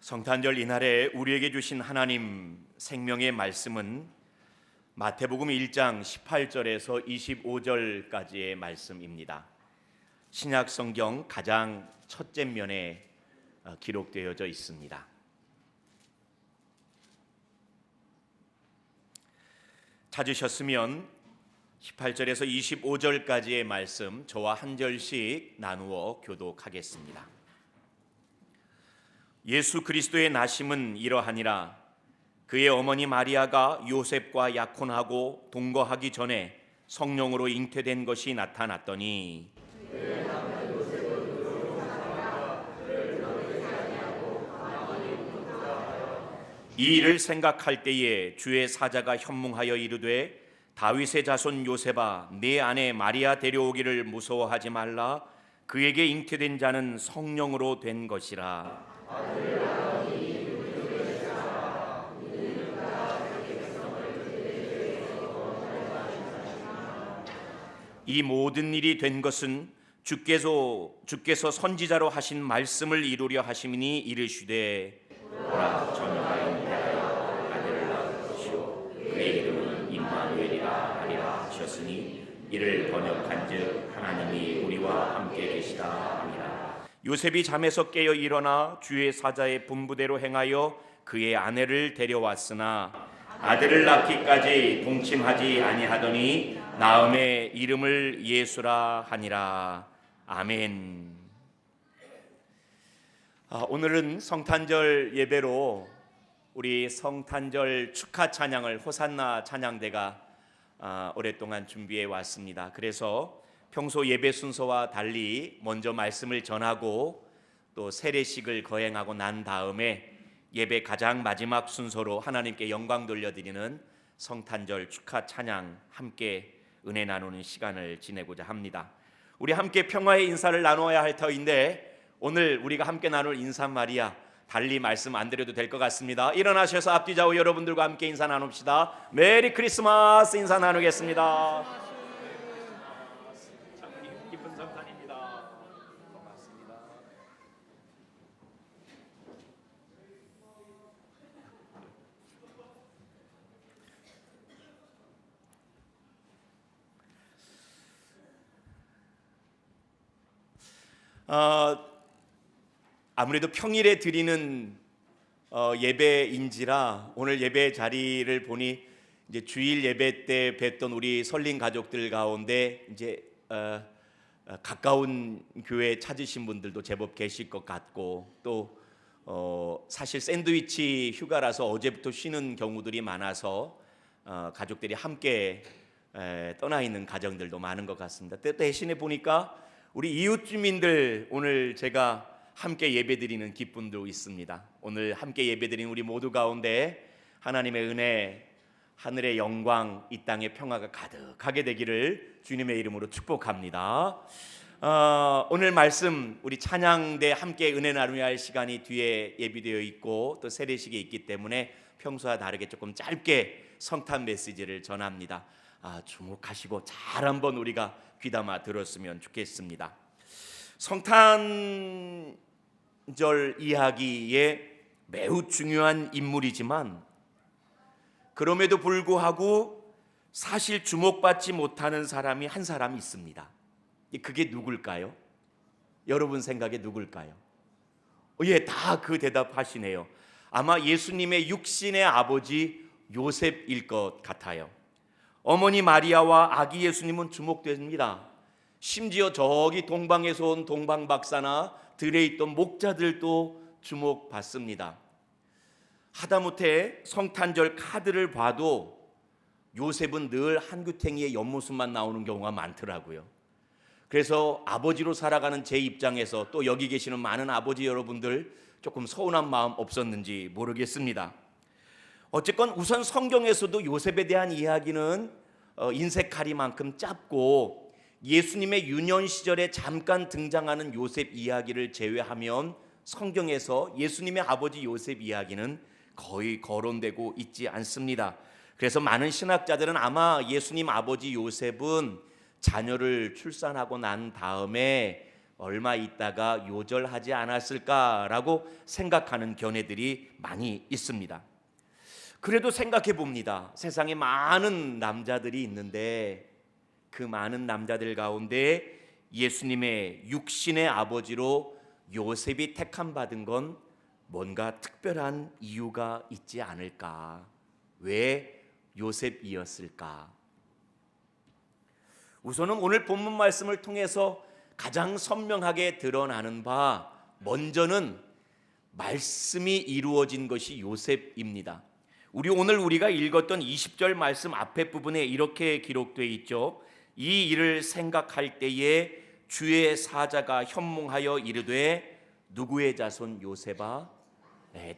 성탄절 이날에 우리에게 주신 하나님 생명의 말씀은 마태복음 1장 18절에서 25절까지의 말씀입니다. 신약 성경 가장 첫째 면에 기록되어져 있습니다. 찾으셨으면 18절에서 25절까지의 말씀 저와 한 절씩 나누어 교독하겠습니다. 예수 그리스도의 나심은 이러하니라. 그의 어머니 마리아가 요셉과 약혼하고 동거하기 전에 성령으로 잉태된 것이 나타났더니 이 일을 생각할 때에 주의 사자가 현몽하여 이르되 다윗의 자손 요셉아, 네 아내 마리아 데려오기를 무서워하지 말라. 그에게 잉태된 자는 성령으로 된 것이라. 이 모든 일이 된 것은 주께서 선지자로 하신 말씀을 이루려 하심이니 이르시되 보라 처녀가 잉태하여 아들을 낳을 것이요 그의 이름은 임마누엘이라 하리라 하셨으니 이를 번역한즉 하나님이 우리와 함께 계시다 하니라. 요셉이 잠에서 깨어 일어나 주의 사자의 분부대로 행하여 그의 아내를 데려왔으나 아들을 낳기까지 동침하지 아니하더니 나음의 이름을 예수라 하니라. 아멘. 오늘은 성탄절 예배로 우리 성탄절 축하 찬양을 호산나 찬양대가 오랫동안 준비해 왔습니다. 그래서 평소 예배 순서와 달리 먼저 말씀을 전하고 또 세례식을 거행하고 난 다음에 예배 가장 마지막 순서로 하나님께 영광 돌려드리는 성탄절 축하 찬양 함께 은혜 나누는 시간을 지내고자 합니다. 우리 함께 평화의 인사를 나누어야 할 터인데 오늘 우리가 함께 나눌 인사말이야 달리 말씀 안 드려도 될 것 같습니다. 일어나셔서 앞뒤 좌우 여러분들과 함께 인사 나눕시다. 메리 크리스마스 인사 나누겠습니다. 참 기쁜 성탄입니다. 고맙습니다. 아무래도 평일에 드리는 예배인지라 오늘 예배 자리를 보니 이제 주일 예배 때 뵀던 우리 설린 가족들 가운데 이제 가까운 교회 찾으신 분들도 제법 계실 것 같고 또 사실 샌드위치 휴가라서 어제부터 쉬는 경우들이 많아서 가족들이 함께 떠나 있는 가정들도 많은 것 같습니다. 대신에 보니까 우리 이웃 주민들 오늘 제가 함께 예배드리는 기쁨도 있습니다. 오늘 함께 예배드리는 우리 모두 가운데 하나님의 은혜, 하늘의 영광, 이 땅의 평화가 가득하게 되기를 주님의 이름으로 축복합니다. 오늘 말씀 우리 찬양대 함께 은혜 나누어야 할 시간이 뒤에 예비되어 있고 또 세례식이 있기 때문에 평소와 다르게 조금 짧게 성탄 메시지를 전합니다. 주목하시고 잘 한번 우리가 귀담아 들었으면 좋겠습니다. 성탄절 이야기에 매우 중요한 인물이지만 그럼에도 불구하고 사실 주목받지 못하는 사람이 한 사람이 있습니다. 그게 누굴까요? 여러분 생각에 누굴까요? 다 그 대답하시네요. 아마 예수님의 육신의 아버지 요셉일 것 같아요. 어머니 마리아와 아기 예수님은 주목됩니다. 심지어 저기 동방에서 온 동방 박사나 들에 있던 목자들도 주목받습니다. 하다못해 성탄절 카드를 봐도 요셉은 늘 한규탱이의 옆모습만 나오는 경우가 많더라고요. 그래서 아버지로 살아가는 제 입장에서 또 여기 계시는 많은 아버지 여러분들 조금 서운한 마음 없었는지 모르겠습니다. 어쨌건 우선 성경에서도 요셉에 대한 이야기는 인색하리만큼 짧고 예수님의 유년 시절에 잠깐 등장하는 요셉 이야기를 제외하면 성경에서 예수님의 아버지 요셉 이야기는 거의 거론되고 있지 않습니다. 그래서 많은 신학자들은 아마 예수님 아버지 요셉은 자녀를 출산하고 난 다음에 얼마 있다가 요절하지 않았을까라고 생각하는 견해들이 많이 있습니다. 그래도 생각해 봅니다. 세상에 많은 남자들이 있는데 그 많은 남자들 가운데 예수님의 육신의 아버지로 요셉이 택함 받은 건 뭔가 특별한 이유가 있지 않을까? 왜 요셉이었을까? 우선은 오늘 본문 말씀을 통해서 가장 선명하게 드러나는 바, 먼저는 말씀이 이루어진 것이 요셉입니다. 우리가 읽었던 20절 말씀 앞에 부분에 이렇게 기록되어 있죠. 이 일을 생각할 때에 주의 사자가 현몽하여 이르되 누구의 자손 요셉아?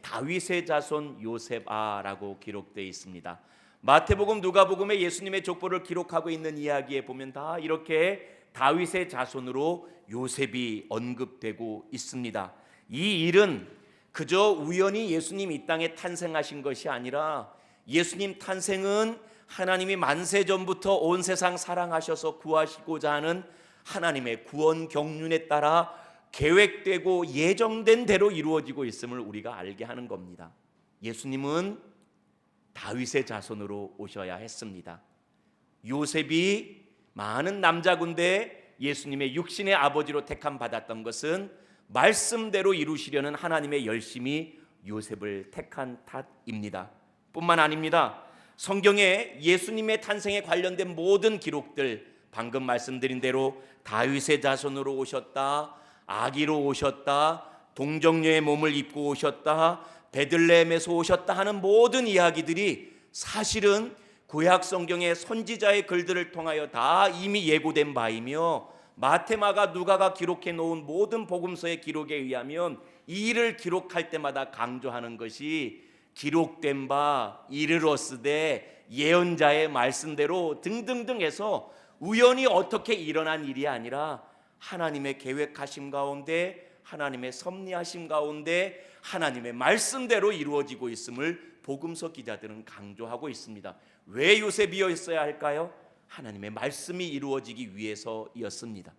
다윗의 자손 요셉아라고 기록되어 있습니다. 마태복음, 누가복음에 예수님의 족보를 기록하고 있는 이야기에 보면 다 이렇게 다윗의 자손으로 요셉이 언급되고 있습니다. 이 일은 그저 우연히 예수님 이 땅에 탄생하신 것이 아니라 예수님 탄생은 하나님이 만세 전부터 온 세상 사랑하셔서 구하시고자 하는 하나님의 구원 경륜에 따라 계획되고 예정된 대로 이루어지고 있음을 우리가 알게 하는 겁니다. 예수님은 다윗의 자손으로 오셔야 했습니다. 요셉이 많은 남자군데 예수님의 육신의 아버지로 택함 받았던 것은 말씀대로 이루시려는 하나님의 열심이 요셉을 택한 탓입니다. 뿐만 아닙니다. 성경에 예수님의 탄생에 관련된 모든 기록들, 방금 말씀드린 대로 다윗의 자손으로 오셨다, 아기로 오셨다, 동정녀의 몸을 입고 오셨다, 베들레헴에서 오셨다 하는 모든 이야기들이 사실은 구약 성경의 선지자의 글들을 통하여 다 이미 예고된 바이며 마태, 마가, 누가가 기록해 놓은 모든 복음서의 기록에 의하면 이 일을 기록할 때마다 강조하는 것이 기록된 바 이르렀으되 예언자의 말씀대로 등등등 해서 우연히 어떻게 일어난 일이 아니라 하나님의 계획하심 가운데, 하나님의 섭리하심 가운데 하나님의 말씀대로 이루어지고 있음을 복음서 기자들은 강조하고 있습니다. 왜 요셉이었어야 할까요? 하나님의 말씀이 이루어지기 위해서였습니다.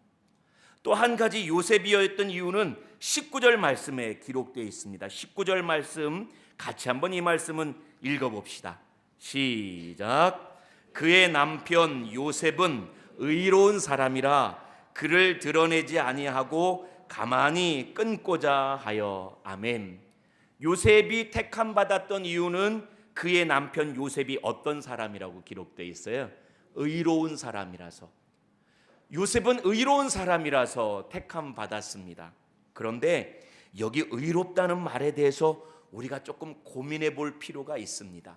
또 한 가지 요셉이었던 이유는 19절 말씀에 기록되어 있습니다. 19절 말씀 같이 한번 이 말씀은 읽어봅시다. 시작. 그의 남편 요셉은 의로운 사람이라 그를 드러내지 아니하고 가만히 끊고자 하여. 아멘. 요셉이 택함 받았던 이유는 그의 남편 요셉이 어떤 사람이라고 기록되어 있어요? 의로운 사람이라서. 요셉은 의로운 사람이라서 택함 받았습니다. 그런데 여기 의롭다는 말에 대해서 우리가 조금 고민해 볼 필요가 있습니다.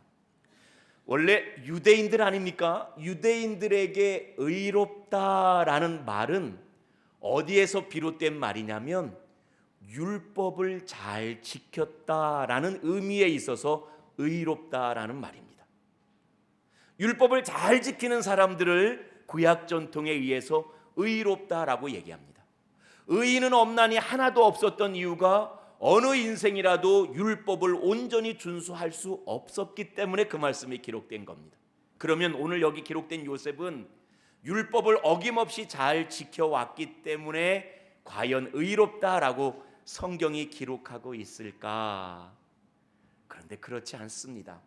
원래 유대인들 아닙니까? 유대인들에게 의롭다라는 말은 어디에서 비롯된 말이냐면 율법을 잘 지켰다라는 의미에 있어서 의롭다라는 말입니다. 율법을 잘 지키는 사람들을 구약 전통에 의해서 의롭다라고 얘기합니다. 의인은 없나니 하나도 없었던 이유가 어느 인생이라도 율법을 온전히 준수할 수 없었기 때문에 그 말씀이 기록된 겁니다. 그러면 오늘 여기 기록된 요셉은 율법을 어김없이 잘 지켜왔기 때문에 과연 의롭다라고 성경이 기록하고 있을까? 그런데 그렇지 않습니다.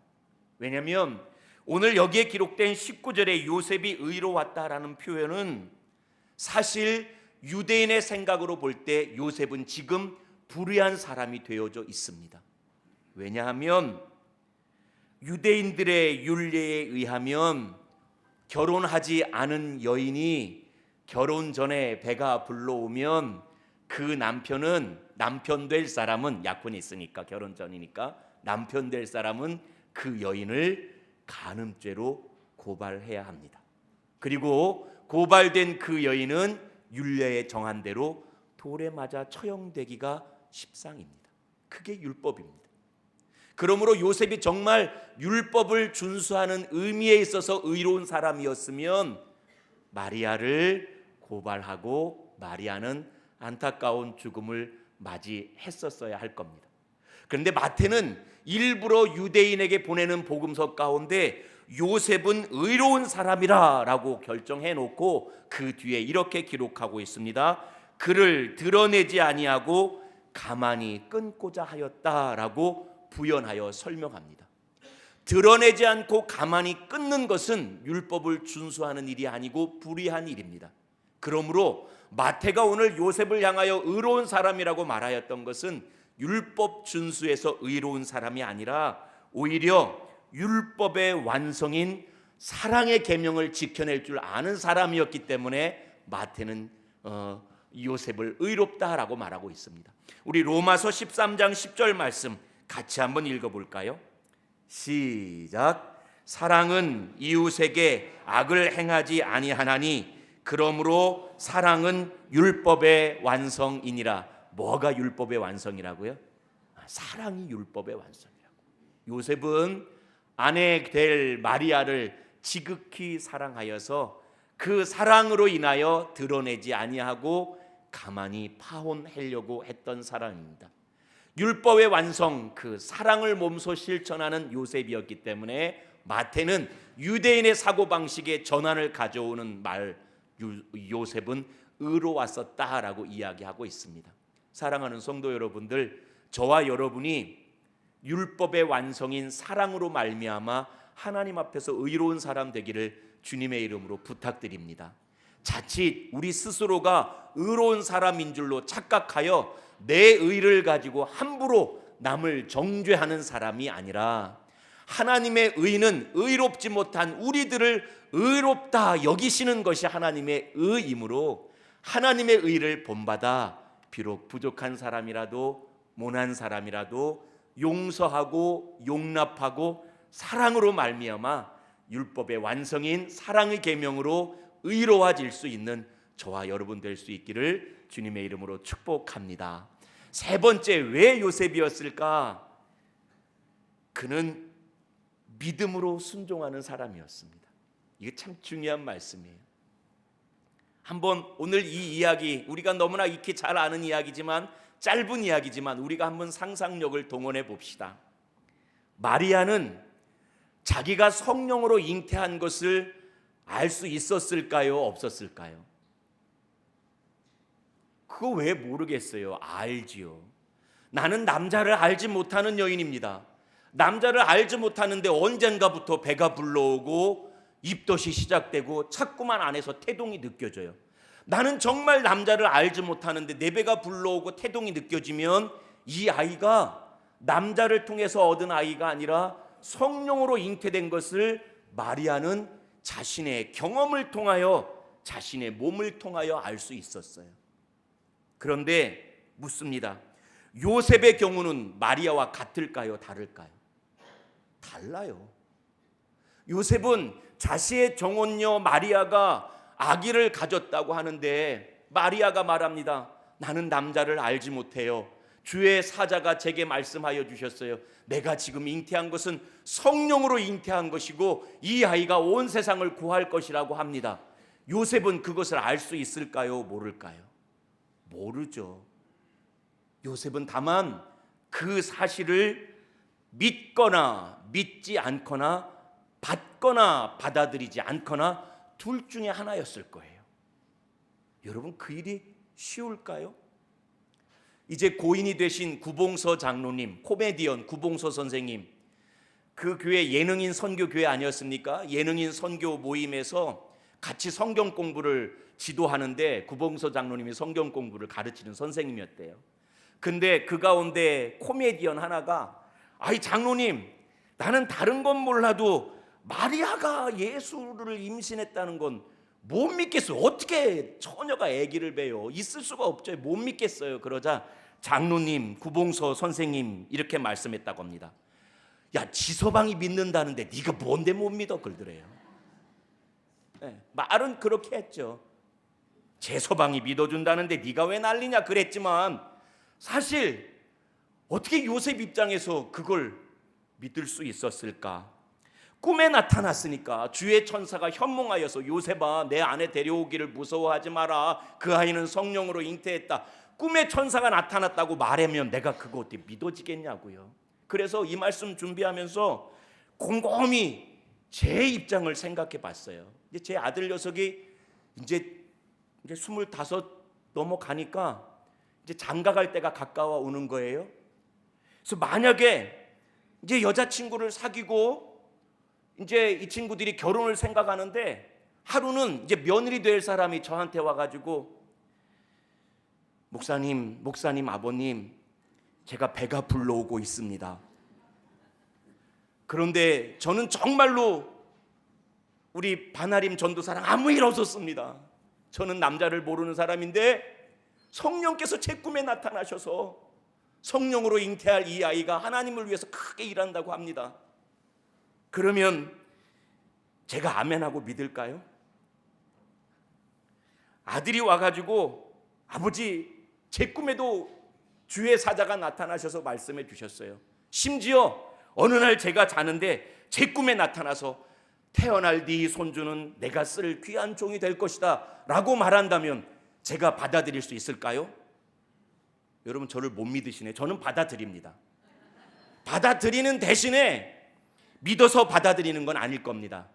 왜냐하면 오늘 여기에 기록된 19절에 요셉이 의로웠다라는 표현은 사실 유대인의 생각으로 볼 때 요셉은 지금 불의한 사람이 되어져 있습니다. 왜냐하면 유대인들의 율례에 의하면 결혼하지 않은 여인이 결혼 전에 배가 불러오면 그 남편 될 사람은, 약혼이 있으니까 결혼 전이니까 남편 될 사람은 그 여인을 간음죄로 고발해야 합니다. 그리고 고발된 그 여인은 율례에 정한 대로 돌에 맞아 처형되기가 십상입니다. 그게 율법입니다. 그러므로 요셉이 정말 율법을 준수하는 의미에 있어서 의로운 사람이었으면 마리아를 고발하고 마리아는 안타까운 죽음을 맞이했었어야 할 겁니다. 그런데 마태는 일부러 유대인에게 보내는 복음서 가운데 요셉은 의로운 사람이라 라고 결정해 놓고 그 뒤에 이렇게 기록하고 있습니다. 그를 드러내지 아니하고 가만히 끊고자 하였다라고 부연하여 설명합니다. 드러내지 않고 가만히 끊는 것은 율법을 준수하는 일이 아니고 불의한 일입니다. 그러므로 마태가 오늘 요셉을 향하여 의로운 사람이라고 말하였던 것은 율법 준수에서 의로운 사람이 아니라 오히려 율법의 완성인 사랑의 계명을 지켜낼 줄 아는 사람이었기 때문에 마태는 요셉을 의롭다라고 말하고 있습니다. 우리 로마서 13장 10절 말씀 같이 한번 읽어볼까요? 시작. 사랑은 이웃에게 악을 행하지 아니하나니 그러므로 사랑은 율법의 완성이니라. 뭐가 율법의 완성이라고요? 사랑이 율법의 완성이라고. 요셉은 아내 될 마리아를 지극히 사랑하여서 그 사랑으로 인하여 드러내지 아니하고 가만히 파혼하려고 했던 사람입니다. 율법의 완성, 그 사랑을 몸소 실천하는 요셉이었기 때문에 마태는 유대인의 사고방식의 전환을 가져오는 말, 요셉은 의로웠었다라고 이야기하고 있습니다. 사랑하는 성도 여러분들, 저와 여러분이 율법의 완성인 사랑으로 말미암아 하나님 앞에서 의로운 사람 되기를 주님의 이름으로 부탁드립니다. 자칫 우리 스스로가 의로운 사람인 줄로 착각하여 내 의를 가지고 함부로 남을 정죄하는 사람이 아니라 하나님의 의는 의롭지 못한 우리들을 의롭다 여기시는 것이 하나님의 의이므로 하나님의 의를 본받아 비록 부족한 사람이라도 모난 사람이라도 용서하고 용납하고 사랑으로 말미암아 율법의 완성인 사랑의 계명으로 의로워질 수 있는 저와 여러분 될 수 있기를 주님의 이름으로 축복합니다. 세 번째, 왜 요셉이었을까? 그는 믿음으로 순종하는 사람이었습니다. 이게 참 중요한 말씀이에요. 한번 오늘 이 이야기, 우리가 너무나 익히 잘 아는 이야기지만 짧은 이야기지만 우리가 한번 상상력을 동원해 봅시다. 마리아는 자기가 성령으로 잉태한 것을 알 수 있었을까요? 없었을까요? 그거 왜 모르겠어요? 알지요. 나는 남자를 알지 못하는 여인입니다. 남자를 알지 못하는데 언젠가부터 배가 불러오고 입덧이 시작되고 자꾸만 안에서 태동이 느껴져요. 나는 정말 남자를 알지 못하는데 내 배가 불러오고 태동이 느껴지면 이 아이가 남자를 통해서 얻은 아이가 아니라 성령으로 잉태된 것을 마리아는 자신의 경험을 통하여 자신의 몸을 통하여 알 수 있었어요. 그런데 묻습니다. 요셉의 경우는 마리아와 같을까요? 다를까요? 달라요. 요셉은 자신의 정혼녀 마리아가 아기를 가졌다고 하는데 마리아가 말합니다. 나는 남자를 알지 못해요. 주의 사자가 제게 말씀하여 주셨어요. 내가 지금 잉태한 것은 성령으로 잉태한 것이고 이 아이가 온 세상을 구할 것이라고 합니다. 요셉은 그것을 알 수 있을까요? 모를까요? 모르죠. 요셉은 다만 그 사실을 믿거나 믿지 않거나 받거나 받아들이지 않거나 둘 중에 하나였을 거예요. 여러분, 그 일이 쉬울까요? 이제 고인이 되신 구봉서 장로님, 코미디언 구봉서 선생님, 그 교회 예능인 선교교회 아니었습니까? 예능인 선교 모임에서 같이 성경 공부를 지도하는데 구봉서 장로님이 성경 공부를 가르치는 선생님이었대요. 근데 그 가운데 코미디언 하나가 아이 장로님, 나는 다른 건 몰라도 마리아가 예수를 임신했다는 건 못 믿겠어요. 어떻게 처녀가 아기를 배요? 있을 수가 없죠. 못 믿겠어요. 그러자 장로님, 구봉서 선생님 이렇게 말씀했다고 합니다. 야, 지서방이 믿는다는데 네가 뭔데 못 믿어? 그러더래요. 네, 말은 그렇게 했죠. 제서방이 믿어준다는데 네가 왜 난리냐 그랬지만 사실 어떻게 요셉 입장에서 그걸 믿을 수 있었을까? 꿈에 나타났으니까 주의 천사가 현몽하여서 요셉아, 내 아내 데려오기를 무서워하지 마라. 그 아이는 성령으로 잉태했다. 꿈에 천사가 나타났다고 말하면 내가 그거 어떻게 믿어지겠냐고요. 그래서 이 말씀 준비하면서 곰곰이 제 입장을 생각해 봤어요. 제 아들 녀석이 이제 25 넘어가니까 이제 장가 갈 때가 가까워 오는 거예요. 그래서 만약에 이제 여자친구를 사귀고 이제 이 친구들이 결혼을 생각하는데 하루는 이제 며느리 될 사람이 저한테 와가지고 목사님, 아버님, 제가 배가 불러오고 있습니다. 그런데 저는 정말로 우리 반하림 전도사랑 아무 일 없었습니다. 저는 남자를 모르는 사람인데 성령께서 제 꿈에 나타나셔서 성령으로 잉태할 이 아이가 하나님을 위해서 크게 일한다고 합니다. 그러면 제가 아멘하고 믿을까요? 아들이 와가지고 아버지, 제 꿈에도 주의 사자가 나타나셔서 말씀해 주셨어요. 심지어 어느 날 제가 자는데 제 꿈에 나타나서 태어날 네 손주는 내가 쓸 귀한 종이 될 것이다 라고 말한다면 제가 받아들일 수 있을까요? 여러분 저를 못 믿으시네. 저는 받아들입니다. 받아들이는 대신에 믿어서 받아들이는 건 아닐 겁니다.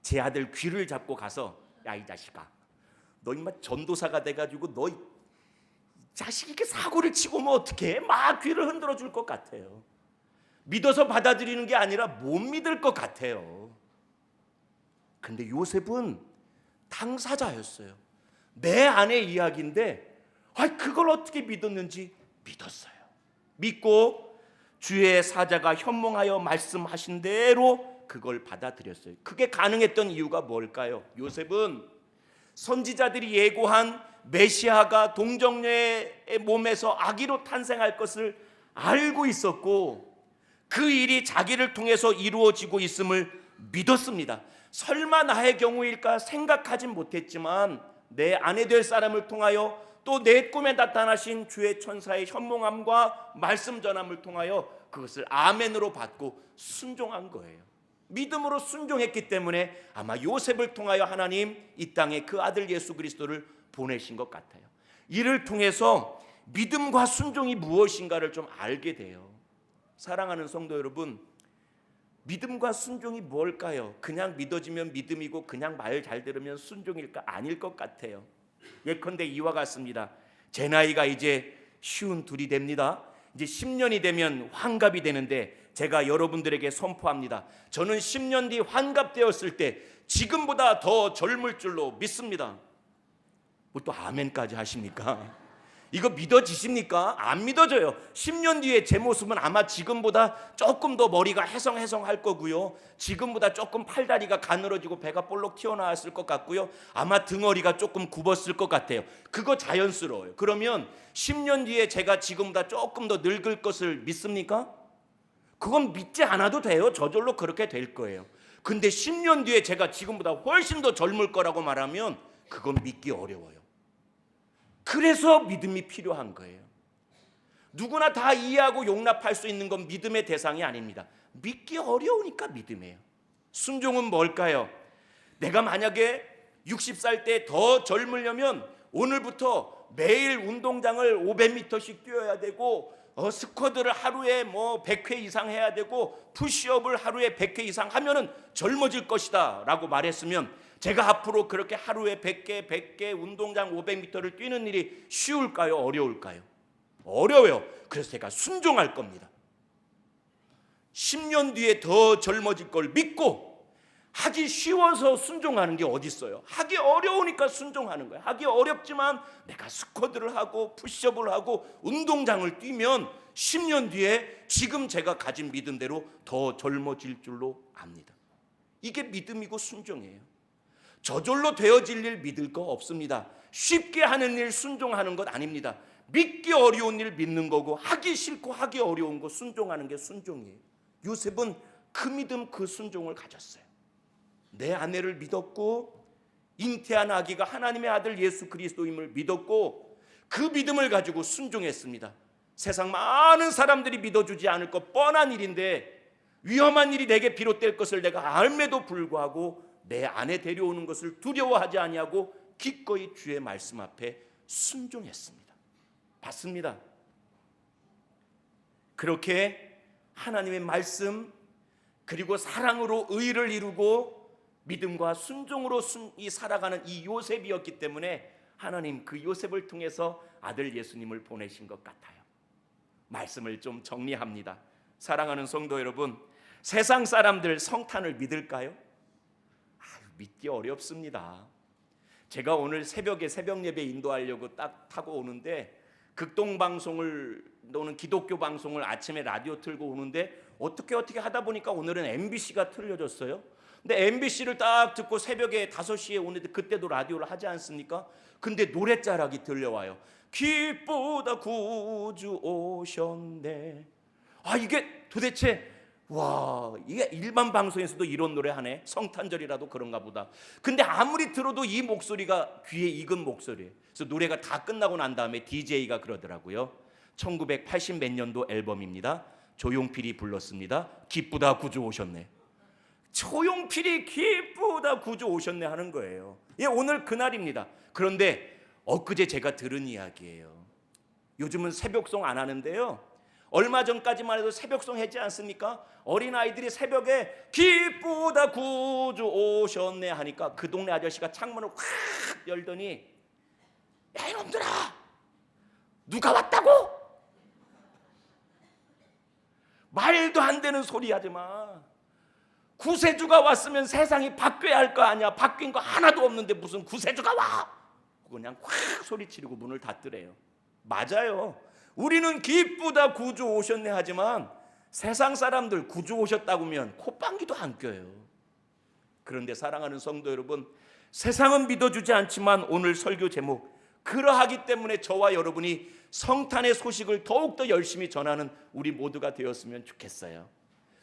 제 아들 귀를 잡고 가서 야 이 자식아, 너 인마 전도사가 돼가지고 너 자식 이렇게 사고를 치고 뭐 어떻게 막 귀를 흔들어 줄 것 같아요. 믿어서 받아들이는 게 아니라 못 믿을 것 같아요. 근데 요셉은 당사자였어요. 내 아내 이야기인데 그걸 어떻게 믿었는지 믿었어요. 믿고 주의 사자가 현몽하여 말씀하신 대로 그걸 받아들였어요. 그게 가능했던 이유가 뭘까요? 요셉은 선지자들이 예고한 메시아가 동정녀의 몸에서 아기로 탄생할 것을 알고 있었고 그 일이 자기를 통해서 이루어지고 있음을 믿었습니다. 설마 나의 경우일까 생각하진 못했지만 내 아내 될 사람을 통하여 또 내 꿈에 나타나신 주의 천사의 현몽함과 말씀 전함을 통하여 그것을 아멘으로 받고 순종한 거예요. 믿음으로 순종했기 때문에 아마 요셉을 통하여 하나님 이 땅에 그 아들 예수 그리스도를 보내신 것 같아요. 이를 통해서 믿음과 순종이 무엇인가를 좀 알게 돼요. 사랑하는 성도 여러분, 믿음과 순종이 뭘까요? 그냥 믿어지면 믿음이고 그냥 말 잘 들으면 순종일까? 아닐 것 같아요. 예컨대 이와 같습니다. 제 나이가 이제 52이 됩니다. 이제 10년이 되면 환갑이 되는데 제가 여러분들에게 선포합니다. 저는 10년 뒤 환갑되었을 때 지금보다 더 젊을 줄로 믿습니다. 뭐 또 아멘까지 하십니까? 이거 믿어지십니까? 안 믿어져요. 10년 뒤에 제 모습은 아마 지금보다 조금 더 머리가 해성해성할 거고요. 지금보다 조금 팔다리가 가늘어지고 배가 볼록 튀어나왔을 것 같고요. 아마 등어리가 조금 굽었을 것 같아요. 그거 자연스러워요. 그러면 10년 뒤에 제가 지금보다 조금 더 늙을 것을 믿습니까? 그건 믿지 않아도 돼요. 저절로 그렇게 될 거예요. 근데 10년 뒤에 제가 지금보다 훨씬 더 젊을 거라고 말하면 그건 믿기 어려워요. 그래서 믿음이 필요한 거예요. 누구나 다 이해하고 용납할 수 있는 건 믿음의 대상이 아닙니다. 믿기 어려우니까 믿음이에요. 순종은 뭘까요? 내가 만약에 60살 때 더 젊으려면 오늘부터 매일 운동장을 500m씩 뛰어야 되고 스쿼드를 하루에 100회 이상 해야 되고 푸시업을 하루에 100회 이상 하면은 젊어질 것이다 라고 말했으면 제가 앞으로 그렇게 하루에 100개 운동장 500m를 뛰는 일이 쉬울까요? 어려울까요? 어려워요. 그래서 제가 순종할 겁니다. 10년 뒤에 더 젊어질 걸 믿고 하기 쉬워서 순종하는 게 어디 있어요? 하기 어려우니까 순종하는 거예요. 하기 어렵지만 내가 스쿼드를 하고 푸시업을 하고 운동장을 뛰면 10년 뒤에 지금 제가 가진 믿음대로 더 젊어질 줄로 압니다. 이게 믿음이고 순종이에요. 저절로 되어질 일 믿을 거 없습니다. 쉽게 하는 일 순종하는 것 아닙니다. 믿기 어려운 일 믿는 거고 하기 싫고 하기 어려운 거 순종하는 게 순종이에요. 요셉은 그 믿음 그 순종을 가졌어요. 내 아내를 믿었고 잉태한 아기가 하나님의 아들 예수 그리스도임을 믿었고 그 믿음을 가지고 순종했습니다. 세상 많은 사람들이 믿어주지 않을 것 뻔한 일인데 위험한 일이 내게 비롯될 것을 내가 알매도 불구하고 내 아내 데려오는 것을 두려워하지 아니하고 기꺼이 주의 말씀 앞에 순종했습니다. 받습니다. 그렇게 하나님의 말씀 그리고 사랑으로 의를 이루고 믿음과 순종으로 살아가는 이 요셉이었기 때문에 하나님 그 요셉을 통해서 아들 예수님을 보내신 것 같아요. 말씀을 좀 정리합니다. 사랑하는 성도 여러분, 세상 사람들 성탄을 믿을까요? 믿기 어렵습니다. 제가 오늘 새벽에 새벽 예배 인도하려고 딱 타고 오는데 극동방송을 또는 기독교 방송을 아침에 라디오 틀고 오는데 어떻게 하다 보니까 오늘은 MBC가 틀려졌어요. 근데 MBC를 딱 듣고 새벽에 5시에 오는데 그때도 라디오를 하지 않습니까? 근데 노랫자락이 들려와요. 기쁘다 구주 오셨네. 이게 도대체 이게 일반 방송에서도 이런 노래 하네. 성탄절이라도 그런가 보다. 근데 아무리 들어도 이 목소리가 귀에 익은 목소리예요. 그래서 노래가 다 끝나고 난 다음에 DJ가 그러더라고요. 1980 몇 년도 앨범입니다. 조용필이 불렀습니다. 기쁘다 구주 오셨네. 조용필이 기쁘다 구주 오셨네 하는 거예요. 예, 오늘 그날입니다. 그런데 엊그제 제가 들은 이야기예요. 요즘은 새벽송 안 하는데요, 얼마 전까지만 해도 새벽송 했지 않습니까? 어린아이들이 새벽에 기쁘다 구주 오셨네 하니까 그 동네 아저씨가 창문을 확 열더니, 야 이놈들아, 누가 왔다고? 말도 안 되는 소리 하지 마. 구세주가 왔으면 세상이 바뀌어야 할 거 아니야. 바뀐 거 하나도 없는데 무슨 구세주가 와? 그냥 확 소리치르고 문을 닫더래요. 맞아요. 우리는 기쁘다 구주 오셨네 하지만 세상 사람들 구주 오셨다고 하면 콧방귀도 안 껴요. 그런데 사랑하는 성도 여러분, 세상은 믿어주지 않지만 오늘 설교 제목, 그러하기 때문에 저와 여러분이 성탄의 소식을 더욱더 열심히 전하는 우리 모두가 되었으면 좋겠어요.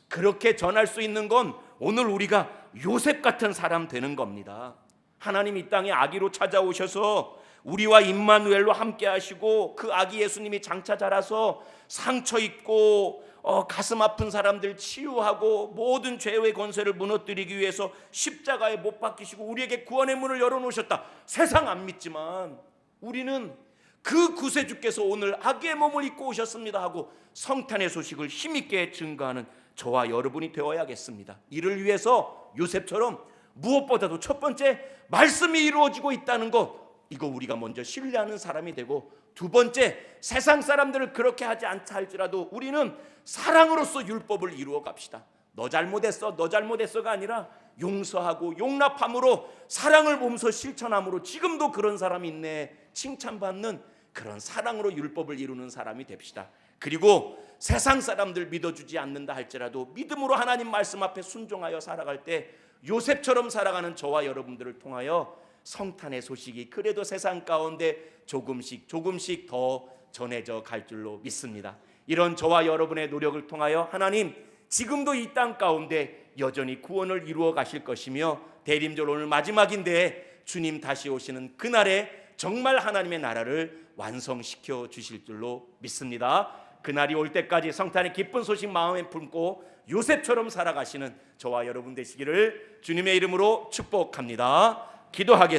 그렇게 전할 수 있는 건 오늘 우리가 요셉 같은 사람 되는 겁니다. 하나님 이 땅에 아기로 찾아오셔서 우리와 임마누엘로 함께 하시고 그 아기 예수님이 장차 자라서 상처 입고 가슴 아픈 사람들 치유하고 모든 죄의 권세를 무너뜨리기 위해서 십자가에 못 박히시고 우리에게 구원의 문을 열어놓으셨다. 세상 안 믿지만 우리는 그 구세주께서 오늘 아기의 몸을 입고 오셨습니다 하고 성탄의 소식을 힘있게 증거하는 저와 여러분이 되어야겠습니다. 이를 위해서 요셉처럼 무엇보다도 첫 번째, 말씀이 이루어지고 있다는 것, 이거 우리가 먼저 신뢰하는 사람이 되고, 두 번째, 세상 사람들을 그렇게 하지 않다 할지라도 우리는 사랑으로서 율법을 이루어 갑시다. 너 잘못했어가 아니라 용서하고 용납함으로 사랑을 몸소 실천함으로 지금도 그런 사람이 있네 칭찬받는 그런 사랑으로 율법을 이루는 사람이 됩시다. 그리고 세상 사람들 믿어주지 않는다 할지라도 믿음으로 하나님 말씀 앞에 순종하여 살아갈 때 요셉처럼 살아가는 저와 여러분들을 통하여 성탄의 소식이 그래도 세상 가운데 조금씩 더 전해져 갈 줄로 믿습니다. 이런 저와 여러분의 노력을 통하여 하나님 지금도 이 땅 가운데 여전히 구원을 이루어 가실 것이며 대림절 오늘 마지막인데 주님 다시 오시는 그날에 정말 하나님의 나라를 완성시켜 주실 줄로 믿습니다. 그날이 올 때까지 성탄의 기쁜 소식 마음에 품고 요셉처럼 살아가시는 저와 여러분 되시기를 주님의 이름으로 축복합니다. 기도하겠습니다.